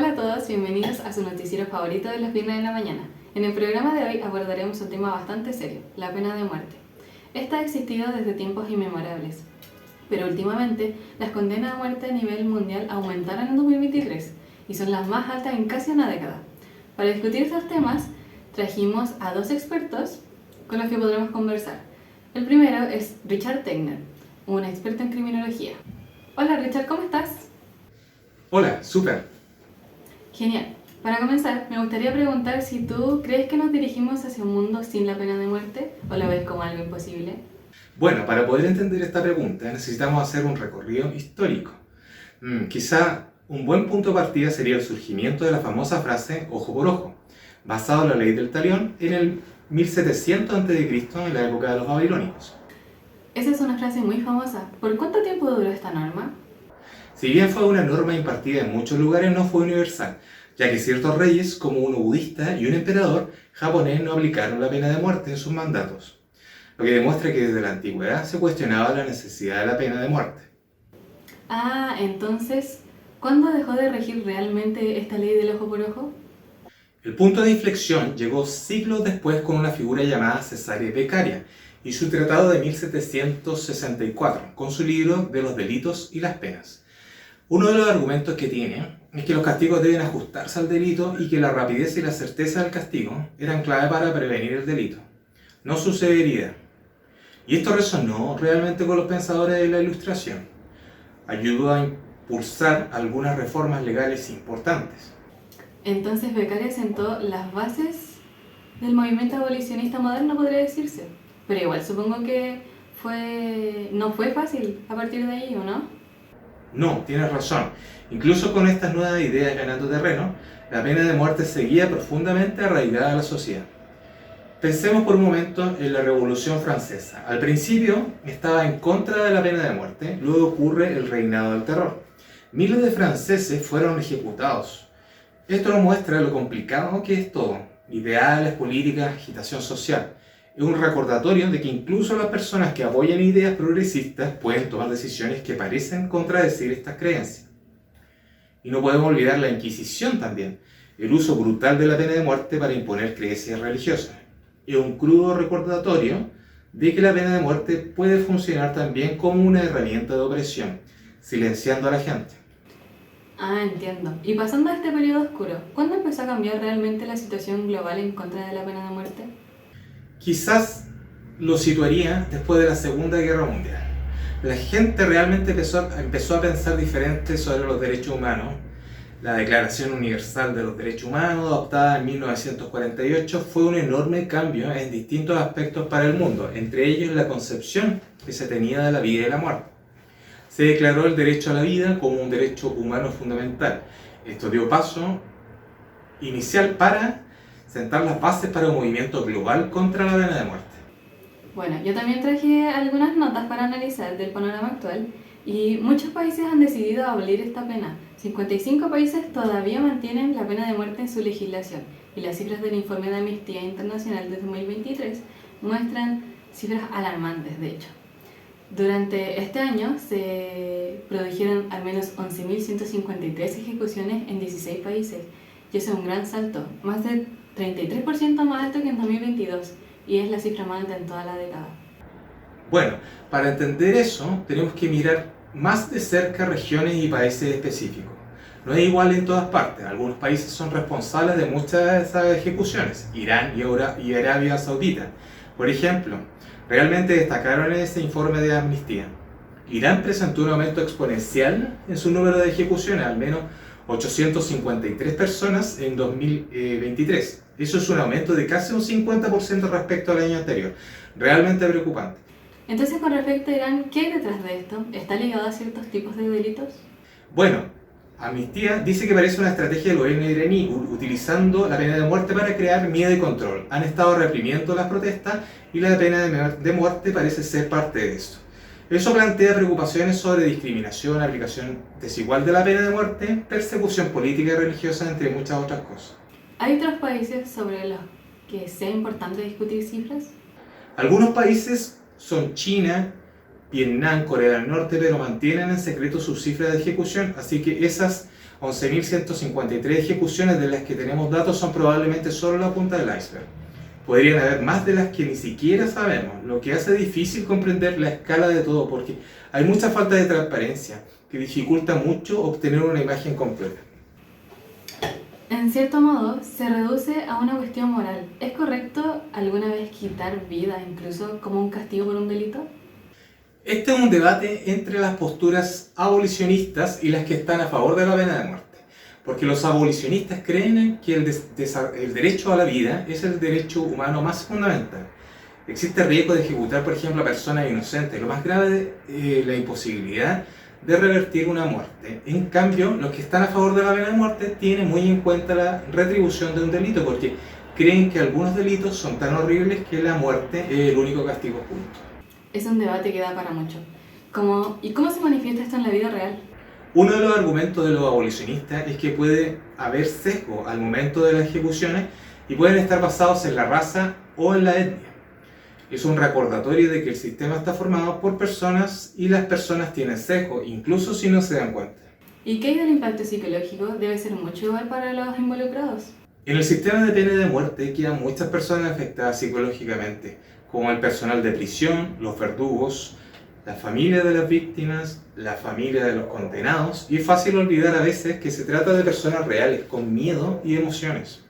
Hola a todos, bienvenidos a su noticiero favorito de las viernes de la mañana. En el programa de hoy abordaremos un tema bastante serio, la pena de muerte. Esta ha existido desde tiempos inmemorables, pero últimamente las condenas a muerte a nivel mundial aumentaron en 2023 y son las más altas en casi una década. Para discutir estos temas, trajimos a dos expertos con los que podremos conversar. El primero es Richard Tegner, un experto en criminología. Hola Richard, ¿cómo estás? Hola, súper. Genial. Para comenzar, me gustaría preguntar si tú crees que nos dirigimos hacia un mundo sin la pena de muerte o lo ves como algo imposible. Bueno, para poder entender esta pregunta necesitamos hacer un recorrido histórico. Quizá un buen punto de partida sería el surgimiento de la famosa frase ojo por ojo, basado en la ley del talión en el 1700 a.C., en la época de los babilónicos. Esa es una frase muy famosa. ¿Por cuánto tiempo duró esta norma? Si bien fue una norma impartida en muchos lugares, no fue universal, ya que ciertos reyes, como uno budista y un emperador japonés, no aplicaron la pena de muerte en sus mandatos, lo que demuestra que desde la antigüedad se cuestionaba la necesidad de la pena de muerte. Ah, entonces, ¿cuándo dejó de regir realmente esta ley del ojo por ojo? El punto de inflexión llegó siglos después con una figura llamada Cesare Beccaria y su tratado de 1764, con su libro de los delitos y las penas. Uno de los argumentos que tiene es que los castigos deben ajustarse al delito y que la rapidez y la certeza del castigo eran clave para prevenir el delito, no su severidad. Y esto resonó realmente con los pensadores de la Ilustración. Ayudó a impulsar algunas reformas legales importantes. Entonces Beccaria sentó las bases del movimiento abolicionista moderno, podría decirse. Pero igual supongo que no fue fácil a partir de ahí, ¿o no? No, tienes razón. Incluso con estas nuevas ideas ganando terreno, la pena de muerte seguía profundamente arraigada a la sociedad. Pensemos por un momento en la Revolución Francesa. Al principio estaba en contra de la pena de muerte, luego ocurre el reinado del terror. Miles de franceses fueron ejecutados. Esto nos muestra lo complicado que es todo: ideales, políticas, agitación social. Es un recordatorio de que incluso las personas que apoyan ideas progresistas pueden tomar decisiones que parecen contradecir estas creencias. Y no podemos olvidar la Inquisición también, el uso brutal de la pena de muerte para imponer creencias religiosas. Es un crudo recordatorio de que la pena de muerte puede funcionar también como una herramienta de opresión, silenciando a la gente. Ah, entiendo. Y pasando a este periodo oscuro, ¿cuándo empezó a cambiar realmente la situación global en contra de la pena de muerte? Quizás lo situaría después de la Segunda Guerra Mundial. La gente realmente empezó a pensar diferente sobre los derechos humanos. La Declaración Universal de los Derechos Humanos, adoptada en 1948, fue un enorme cambio en distintos aspectos para el mundo, entre ellos la concepción que se tenía de la vida y la muerte. Se declaró el derecho a la vida como un derecho humano fundamental. Esto dio paso inicial para sentar las bases para un movimiento global contra la pena de muerte. Bueno, yo también traje algunas notas para analizar del panorama actual y muchos países han decidido abolir esta pena. 55 países todavía mantienen la pena de muerte en su legislación y las cifras del informe de Amnistía Internacional de 2023 muestran cifras alarmantes, de hecho. Durante este año se produjeron al menos 11.153 ejecuciones en 16 países y eso es un gran salto, más de 33% más alto que en 2022 y es la cifra más alta en toda la década. Bueno, para entender eso tenemos que mirar más de cerca regiones y países específicos. No es igual en todas partes. Algunos países son responsables de muchas de esas ejecuciones, Irán y Arabia Saudita. Por ejemplo, realmente destacaron en ese informe de Amnistía. Irán presentó un aumento exponencial en su número de ejecuciones, al menos 853 personas en 2023. Eso es un aumento de casi un 50% respecto al año anterior. Realmente preocupante. Entonces, con respecto a Irán, ¿qué hay detrás de esto? ¿Está ligado a ciertos tipos de delitos? Bueno, Amnistía dice que parece una estrategia del gobierno iraní utilizando la pena de muerte para crear miedo y control. Han estado reprimiendo las protestas y la pena de muerte parece ser parte de esto. Eso plantea preocupaciones sobre discriminación, aplicación desigual de la pena de muerte, persecución política y religiosa, entre muchas otras cosas. ¿Hay otros países sobre los que sea importante discutir cifras? Algunos países son China, Vietnam, Corea del Norte, pero mantienen en secreto sus cifras de ejecución, así que esas 11.153 ejecuciones de las que tenemos datos son probablemente solo la punta del iceberg. Podrían haber más de las que ni siquiera sabemos, lo que hace difícil comprender la escala de todo porque hay mucha falta de transparencia que dificulta mucho obtener una imagen completa. En cierto modo, se reduce a una cuestión moral. ¿Es correcto alguna vez quitar vida, incluso como un castigo por un delito? Este es un debate entre las posturas abolicionistas y las que están a favor de la pena de muerte. Porque los abolicionistas creen que el derecho a la vida es el derecho humano más fundamental. Existe riesgo de ejecutar, por ejemplo, a personas inocentes. Lo más grave es la imposibilidad de revertir una muerte. En cambio, los que están a favor de la pena de muerte tienen muy en cuenta la retribución de un delito, porque creen que algunos delitos son tan horribles que la muerte es el único castigo justo. Es un debate que da para mucho. ¿Y cómo se manifiesta esto en la vida real? Uno de los argumentos de los abolicionistas es que puede haber sesgo al momento de las ejecuciones y pueden estar basados en la raza o en la etnia. Es un recordatorio de que el sistema está formado por personas y las personas tienen sesgo, incluso si no se dan cuenta. ¿Y qué hay del impacto psicológico? ¿Debe ser mucho igual para los involucrados? En el sistema de pena de muerte quedan muchas personas afectadas psicológicamente, como el personal de prisión, los verdugos, la familia de las víctimas, la familia de los condenados, y es fácil olvidar a veces que se trata de personas reales, con miedo y emociones.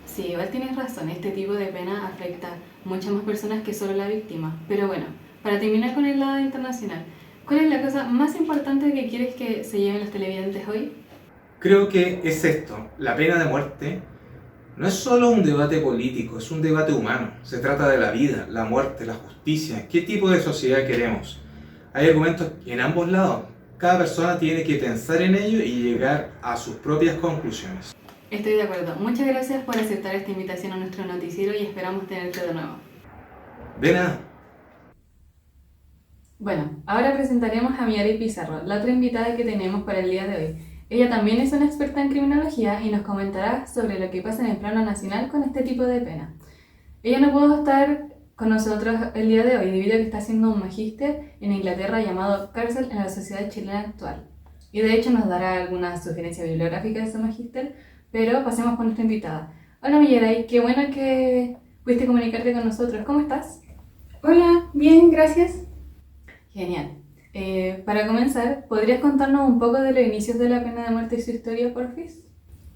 Sí, igual tienes razón, este tipo de pena afecta a muchas más personas que solo la víctima. Pero bueno, para terminar con el lado internacional, ¿cuál es la cosa más importante que quieres que se lleven los televidentes hoy? Creo que es esto, la pena de muerte no es solo un debate político, es un debate humano. Se trata de la vida, la muerte, la justicia, qué tipo de sociedad queremos. Hay argumentos en ambos lados. Cada persona tiene que pensar en ello y llegar a sus propias conclusiones. Estoy de acuerdo. Muchas gracias por aceptar esta invitación a nuestro noticiero y esperamos tenerte de nuevo. De nada. Bueno, ahora presentaremos a Miari Pizarro, la otra invitada que tenemos para el día de hoy. Ella también es una experta en criminología y nos comentará sobre lo que pasa en el plano nacional con este tipo de pena. Ella no pudo estar con nosotros el día de hoy debido a que está haciendo un magíster en Inglaterra llamado Cárcel en la sociedad chilena actual. Y de hecho nos dará alguna sugerencia bibliográfica de ese magíster, pero pasemos con nuestra invitada. Hola Millaray, qué bueno que pudiste comunicarte con nosotros. ¿Cómo estás? Hola, bien, gracias. Genial. Para comenzar, ¿podrías contarnos un poco de los inicios de la pena de muerte y su historia, porfis?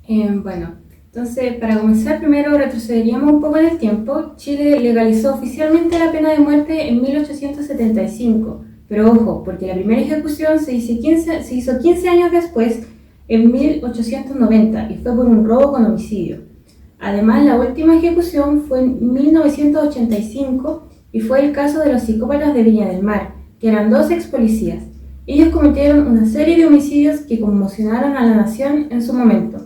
Entonces, para comenzar, primero retrocederíamos un poco en el tiempo. Chile legalizó oficialmente la pena de muerte en 1875, pero ojo, porque la primera ejecución se hizo 15 años después, en 1890, y fue por un robo con homicidio. Además, la última ejecución fue en 1985 y fue el caso de los psicópatas de Viña del Mar, que eran 2 ex policías. Ellos cometieron una serie de homicidios que conmocionaron a la nación en su momento,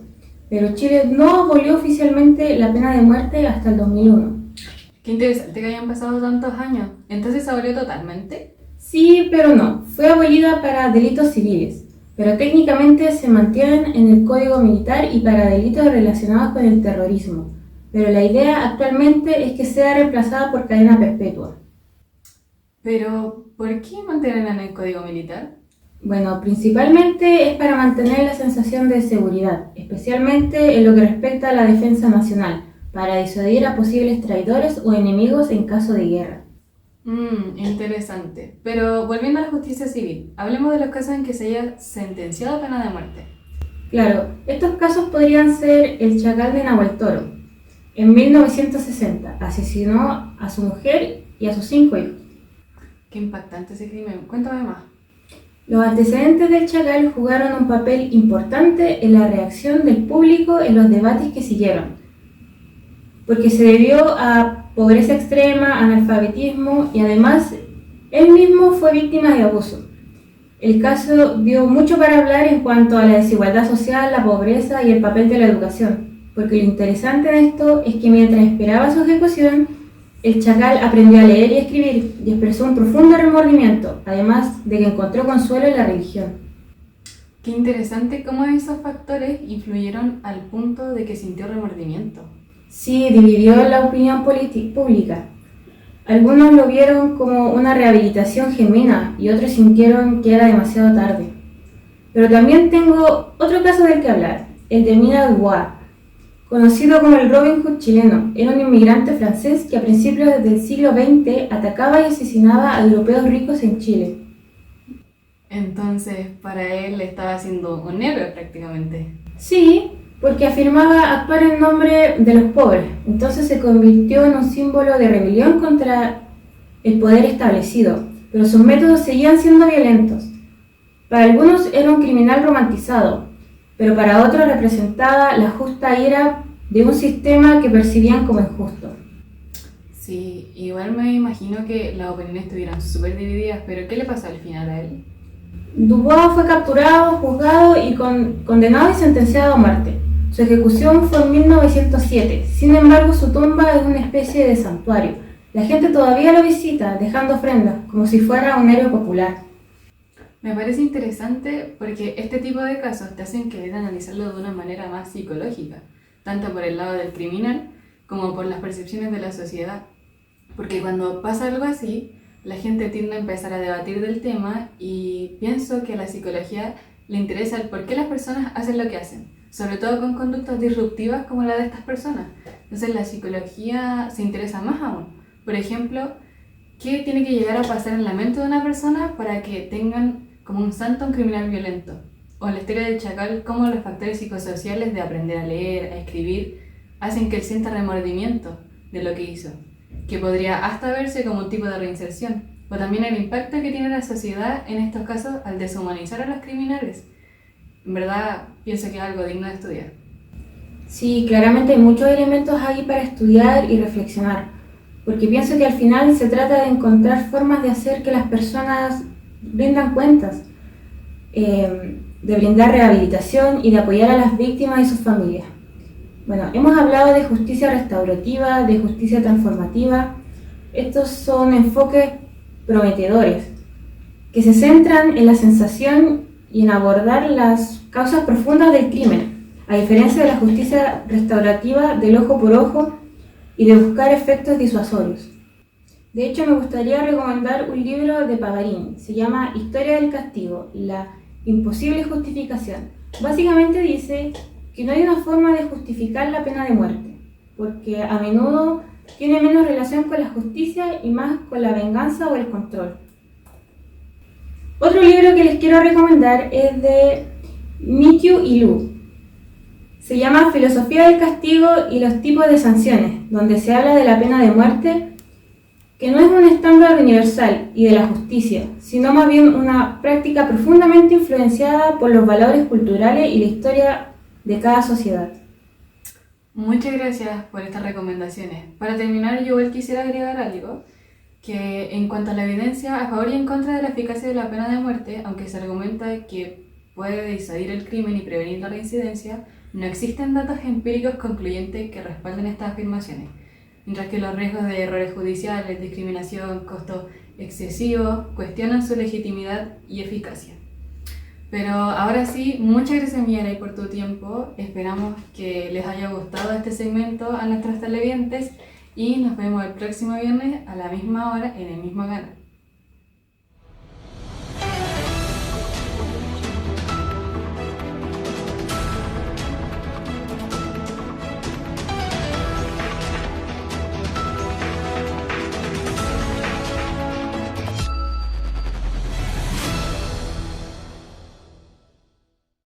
pero Chile no abolió oficialmente la pena de muerte hasta el 2001. Qué interesante que hayan pasado tantos años. ¿Entonces se abolió totalmente? Sí, pero no. Fue abolida para delitos civiles, pero técnicamente se mantienen en el Código Militar y para delitos relacionados con el terrorismo. Pero la idea actualmente es que sea reemplazada por cadena perpetua. Pero, ¿por qué mantenerla en el Código Militar? Bueno, principalmente es para mantener la sensación de seguridad, especialmente en lo que respecta a la defensa nacional, para disuadir a posibles traidores o enemigos en caso de guerra. Interesante. Pero volviendo a la justicia civil, hablemos de los casos en que se haya sentenciado a pena de muerte. Claro, estos casos podrían ser el Chacal de Nahuel Toro. En 1960 asesinó a su mujer y a sus 5 hijos. Qué impactante ese crimen. Cuéntame más. Los antecedentes del Chacal jugaron un papel importante en la reacción del público en los debates que siguieron, porque se debió a pobreza extrema, analfabetismo y además él mismo fue víctima de abuso. El caso dio mucho para hablar en cuanto a la desigualdad social, la pobreza y el papel de la educación, porque lo interesante de esto es que mientras esperaba su ejecución, el Chacal aprendió a leer y escribir y expresó un profundo remordimiento, además de que encontró consuelo en la religión. Qué interesante cómo esos factores influyeron al punto de que sintió remordimiento. Sí, dividió la opinión pública. Algunos lo vieron como una rehabilitación genuina y otros sintieron que era demasiado tarde. Pero también tengo otro caso del que hablar, el de Mina Dubois, conocido como el Robin Hood chileno. Era un inmigrante francés que a principios del siglo XX atacaba y asesinaba a europeos ricos en Chile. Entonces, para él estaba siendo un héroe prácticamente. Sí, porque afirmaba actuar en nombre de los pobres, entonces se convirtió en un símbolo de rebelión contra el poder establecido, pero sus métodos seguían siendo violentos. Para algunos era un criminal romantizado, pero para otros representaba la justa ira de un sistema que percibían como injusto. Sí, igual me imagino que las opiniones estuvieron súper divididas, pero ¿qué le pasó al final a él? Dubois fue capturado, juzgado y condenado y sentenciado a muerte. Su ejecución fue en 1907, sin embargo su tumba es una especie de santuario. La gente todavía lo visita, dejando ofrendas, como si fuera un héroe popular. Me parece interesante porque este tipo de casos te hacen querer analizarlo de una manera más psicológica, tanto por el lado del criminal como por las percepciones de la sociedad. Porque cuando pasa algo así, la gente tiende a empezar a debatir del tema y pienso que a la psicología le interesa el por qué las personas hacen lo que hacen, sobre todo con conductas disruptivas como la de estas personas. Entonces la psicología se interesa más aún. Por ejemplo, ¿qué tiene que llegar a pasar en la mente de una persona para que tengan como un santo a un criminal violento? O en la historia de Chacal, cómo los factores psicosociales de aprender a leer, a escribir, hacen que él sienta remordimiento de lo que hizo, que podría hasta verse como un tipo de reinserción. O también el impacto que tiene la sociedad en estos casos al deshumanizar a los criminales. En verdad, pienso que es algo digno de estudiar. Sí, claramente hay muchos elementos ahí para estudiar y reflexionar, porque pienso que al final se trata de encontrar formas de hacer que las personas rindan cuentas, de brindar rehabilitación y de apoyar a las víctimas y sus familias. Bueno, hemos hablado de justicia restaurativa, de justicia transformativa. Estos son enfoques prometedores, que se centran en la sensación y en abordar las causas profundas del crimen, a diferencia de la justicia restaurativa del ojo por ojo y de buscar efectos disuasorios. De hecho, me gustaría recomendar un libro de Pagarini, se llama Historia del castigo, la imposible justificación. Básicamente dice que no hay una forma de justificar la pena de muerte, porque a menudo tiene menos relación con la justicia y más con la venganza o el control. Otro libro que les quiero recomendar es de Mikyu y Lu. Se llama Filosofía del castigo y los tipos de sanciones, donde se habla de la pena de muerte, que no es un estándar universal y de la justicia, sino más bien una práctica profundamente influenciada por los valores culturales y la historia de cada sociedad. Muchas gracias por estas recomendaciones. Para terminar, yo igual quisiera agregar algo, que en cuanto a la evidencia a favor y en contra de la eficacia de la pena de muerte, aunque se argumenta que puede disuadir el crimen y prevenir la reincidencia, no existen datos empíricos concluyentes que respalden estas afirmaciones, mientras que los riesgos de errores judiciales, discriminación, costos excesivos cuestionan su legitimidad y eficacia. Pero ahora sí, muchas gracias Miaray por tu tiempo, esperamos que les haya gustado este segmento a nuestros televidentes y nos vemos el próximo viernes a la misma hora en el mismo canal.